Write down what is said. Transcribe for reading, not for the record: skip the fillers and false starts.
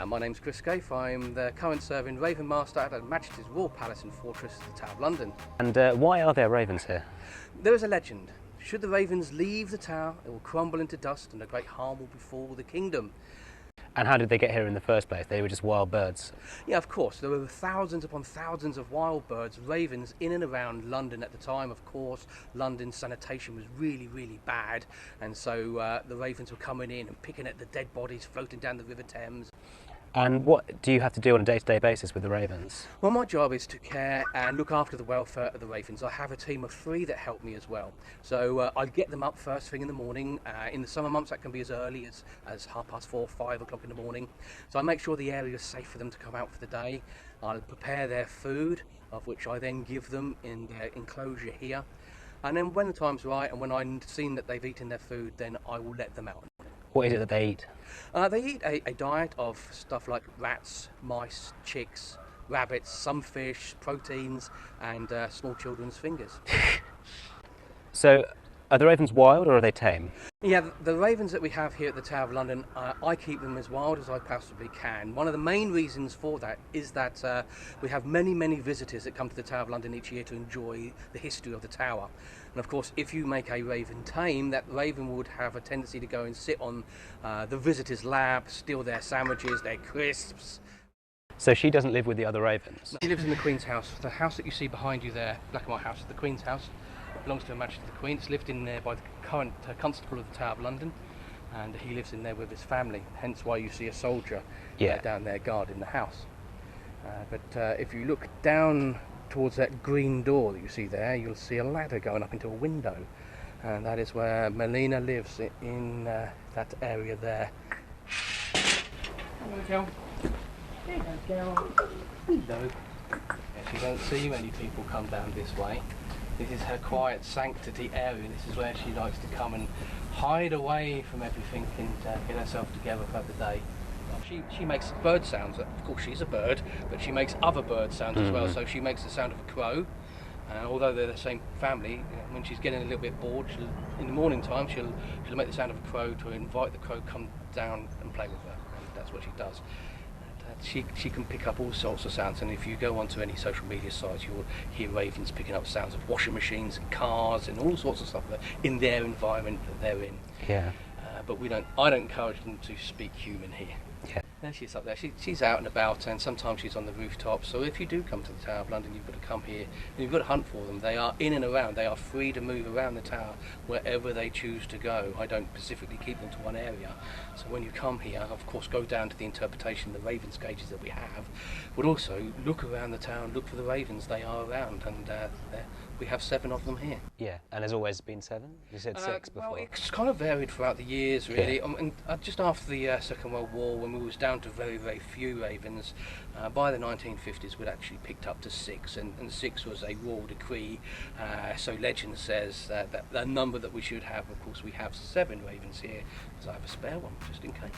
My name's Chris Skaife. I'm the current serving Ravenmaster at Her Majesty's Royal Palace and Fortress, the Tower of London. And why are there ravens here? There is a legend. Should the ravens leave the tower, it will crumble into dust and a great harm will befall the kingdom. And how did they get here in the first place? They were just wild birds. Yeah, of course. There were thousands upon thousands of wild birds, ravens, in and around London at the time. Of course, London's sanitation was really, really bad. And so the ravens were coming in and picking at the dead bodies floating down the River Thames. And what do you have to do on a day-to-day basis with the ravens? Well, my job is to care and look after the welfare of the ravens. I have a team of 3 that help me as well. So I get them up first thing in the morning. In the summer months, that can be as early as 4:30, 5 o'clock in the morning. So I make sure the area is safe for them to come out for the day. I'll prepare their food, of which I then give them in their enclosure here. And then when the time's right and when I've seen that they've eaten their food, then I will let them out. What is it that they eat? They eat a diet of stuff like rats, mice, chicks, rabbits, some fish, proteins, and small children's fingers. So, are the ravens wild or are they tame? Yeah, the ravens that we have here at the Tower of London, I keep them as wild as I possibly can. One of the main reasons for that is that we have many, many visitors that come to the Tower of London each year to enjoy the history of the tower. And of course, if you make a raven tame, that raven would have a tendency to go and sit on the visitors' lap, steal their sandwiches, their crisps. So she doesn't live with the other ravens? She lives in the Queen's house. The house that you see behind you there, black and white house, is the Queen's house. It belongs to Her Majesty the Queen. It's lived in there by the current Constable of the Tower of London, and he lives in there with his family, hence why you see a soldier down there guarding the house. But if you look down towards that green door that you see there, you'll see a ladder going up into a window, and that is where Melina lives, in that area there. Hello, Kel. Hello, Kel. Hello. If you don't see many people come down this way, this is her quiet sanctity area. This is where she likes to come and hide away from everything and get herself together for the day. She makes bird sounds. Of course, she's a bird, but she makes other bird sounds as well. So she makes the sound of a crow. Although they're the same family, when she's getting a little bit bored, in the morning time, she'll make the sound of a crow to invite the crow to come down and play with her. And that's what she does. She can pick up all sorts of sounds, and if you go onto any social media sites, you'll hear ravens picking up sounds of washing machines and cars and all sorts of stuff in their environment that they're in. Yeah. But I don't encourage them to speak human here. Yeah. There she's up there. She's out and about, and sometimes she's on the rooftop. So if you do come to the Tower of London, you've got to come here and you've got to hunt for them. They are in and around. They are free to move around the tower wherever they choose to go. I don't specifically keep them to one area. So when you come here, of course, go down to the interpretation of the ravens cages that we have, but also look around the tower and look for the ravens. They are around, and we have 7 of them here. Yeah, and there's always been 7? You said 6 before. Well, it's kind of varied throughout the years, really. Yeah. And just after the Second World War, when we was down to very, very few ravens, by the 1950s we'd actually picked up to 6, and 6 was a royal decree. So legend says that the number that we should have, of course, we have 7 ravens here, because I have a spare one, just in case.